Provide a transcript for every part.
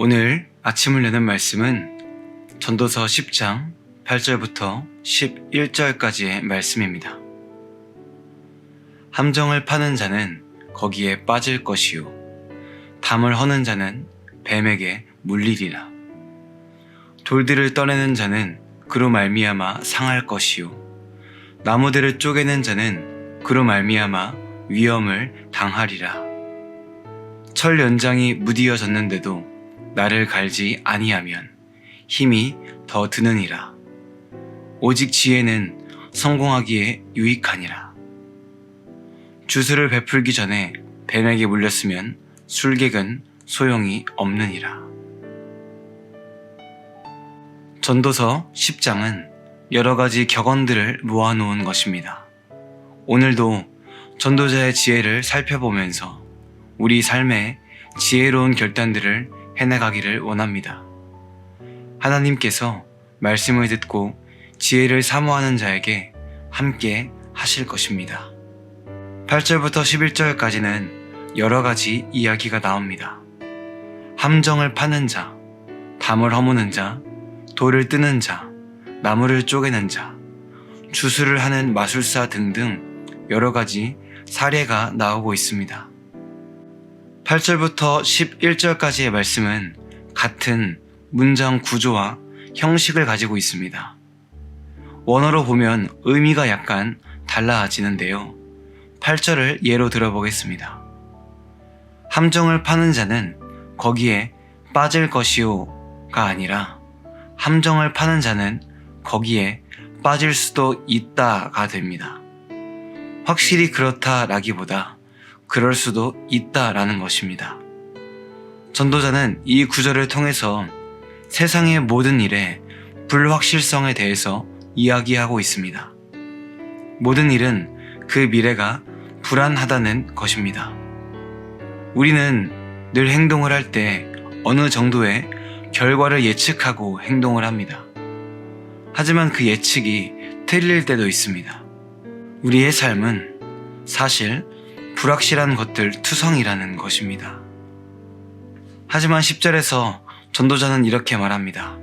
오늘 아침을 여는 말씀은 전도서 10장 8절부터 11절까지의 말씀입니다. 함정을 파는 자는 거기에 빠질 것이요 담을 허는 자는 뱀에게 물리리라. 돌들을 떠내는 자는 그로 말미암아 상할 것이요 나무들을 쪼개는 자는 그로 말미암아 위험을 당하리라. 철 연장이 무디어졌는데도 나를 갈지 아니하면 힘이 더 드느니라. 오직 지혜는 성공하기에 유익하니라. 주술을 베풀기 전에 뱀에게 물렸으면 술객은 소용이 없느니라. 전도서 10장은 여러 가지 격언들을 모아놓은 것입니다. 오늘도 전도자의 지혜를 살펴보면서 우리 삶에 지혜로운 결단들을 해나가기를 원합니다. 하나님께서 말씀을 듣고 지혜를 사모하는 자에게 함께 하실 것입니다. 8절부터 11절까지는 여러 가지 이야기가 나옵니다. 함정을 파는 자, 담을 허무는 자, 돌을 뜨는 자, 나무를 쪼개는 자, 주술을 하는 마술사 등등 여러 가지 사례가 나오고 있습니다. 8절부터 11절까지의 말씀은 같은 문장 구조와 형식을 가지고 있습니다. 원어로 보면 의미가 약간 달라지는데요. 8절을 예로 들어보겠습니다. 함정을 파는 자는 거기에 빠질 것이요가 아니라 함정을 파는 자는 거기에 빠질 수도 있다가 됩니다. 확실히 그렇다라기보다 그럴 수도 있다라는 것입니다. 전도자는 이 구절을 통해서 세상의 모든 일의 불확실성에 대해서 이야기하고 있습니다. 모든 일은 그 미래가 불안하다는 것입니다. 우리는 늘 행동을 할 때 어느 정도의 결과를 예측하고 행동을 합니다. 하지만 그 예측이 틀릴 때도 있습니다. 우리의 삶은 사실 불확실한 것들 투성이라는 것입니다. 하지만 10절에서 전도자는 이렇게 말합니다.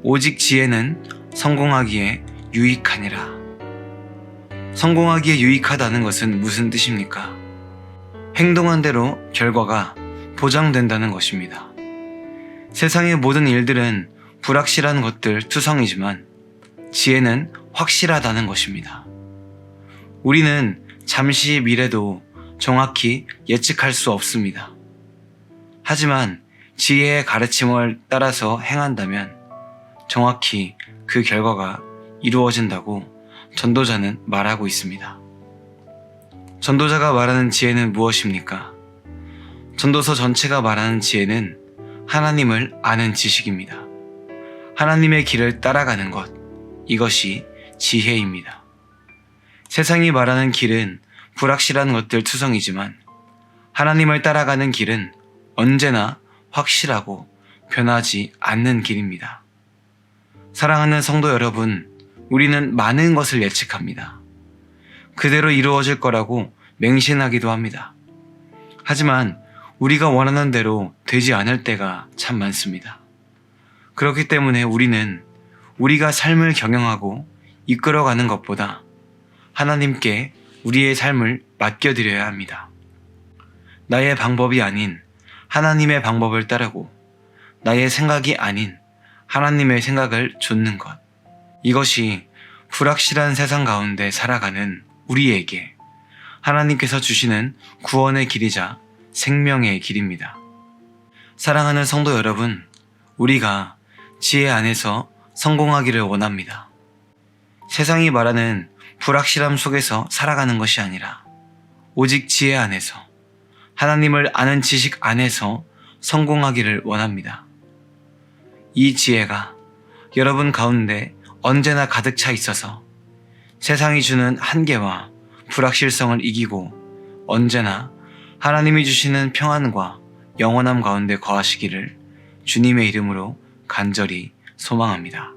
오직 지혜는 성공하기에 유익하니라. 성공하기에 유익하다는 것은 무슨 뜻입니까? 행동한 대로 결과가 보장된다는 것입니다. 세상의 모든 일들은 불확실한 것들 투성이지만 지혜는 확실하다는 것입니다. 우리는 잠시 미래도 정확히 예측할 수 없습니다. 하지만 지혜의 가르침을 따라서 행한다면 정확히 그 결과가 이루어진다고 전도자는 말하고 있습니다. 전도자가 말하는 지혜는 무엇입니까? 전도서 전체가 말하는 지혜는 하나님을 아는 지식입니다. 하나님의 길을 따라가는 것, 이것이 지혜입니다. 세상이 말하는 길은 불확실한 것들 투성이지만 하나님을 따라가는 길은 언제나 확실하고 변하지 않는 길입니다. 사랑하는 성도 여러분, 우리는 많은 것을 예측합니다. 그대로 이루어질 거라고 맹신하기도 합니다. 하지만 우리가 원하는 대로 되지 않을 때가 참 많습니다. 그렇기 때문에 우리는 우리가 삶을 경영하고 이끌어가는 것보다 하나님께 우리의 삶을 맡겨드려야 합니다. 나의 방법이 아닌 하나님의 방법을 따르고 나의 생각이 아닌 하나님의 생각을 좇는 것. 이것이 불확실한 세상 가운데 살아가는 우리에게 하나님께서 주시는 구원의 길이자 생명의 길입니다. 사랑하는 성도 여러분, 우리가 지혜 안에서 성공하기를 원합니다. 세상이 말하는 불확실함 속에서 살아가는 것이 아니라 오직 지혜 안에서 하나님을 아는 지식 안에서 성공하기를 원합니다. 이 지혜가 여러분 가운데 언제나 가득 차 있어서 세상이 주는 한계와 불확실성을 이기고 언제나 하나님이 주시는 평안과 영원함 가운데 거하시기를 주님의 이름으로 간절히 소망합니다.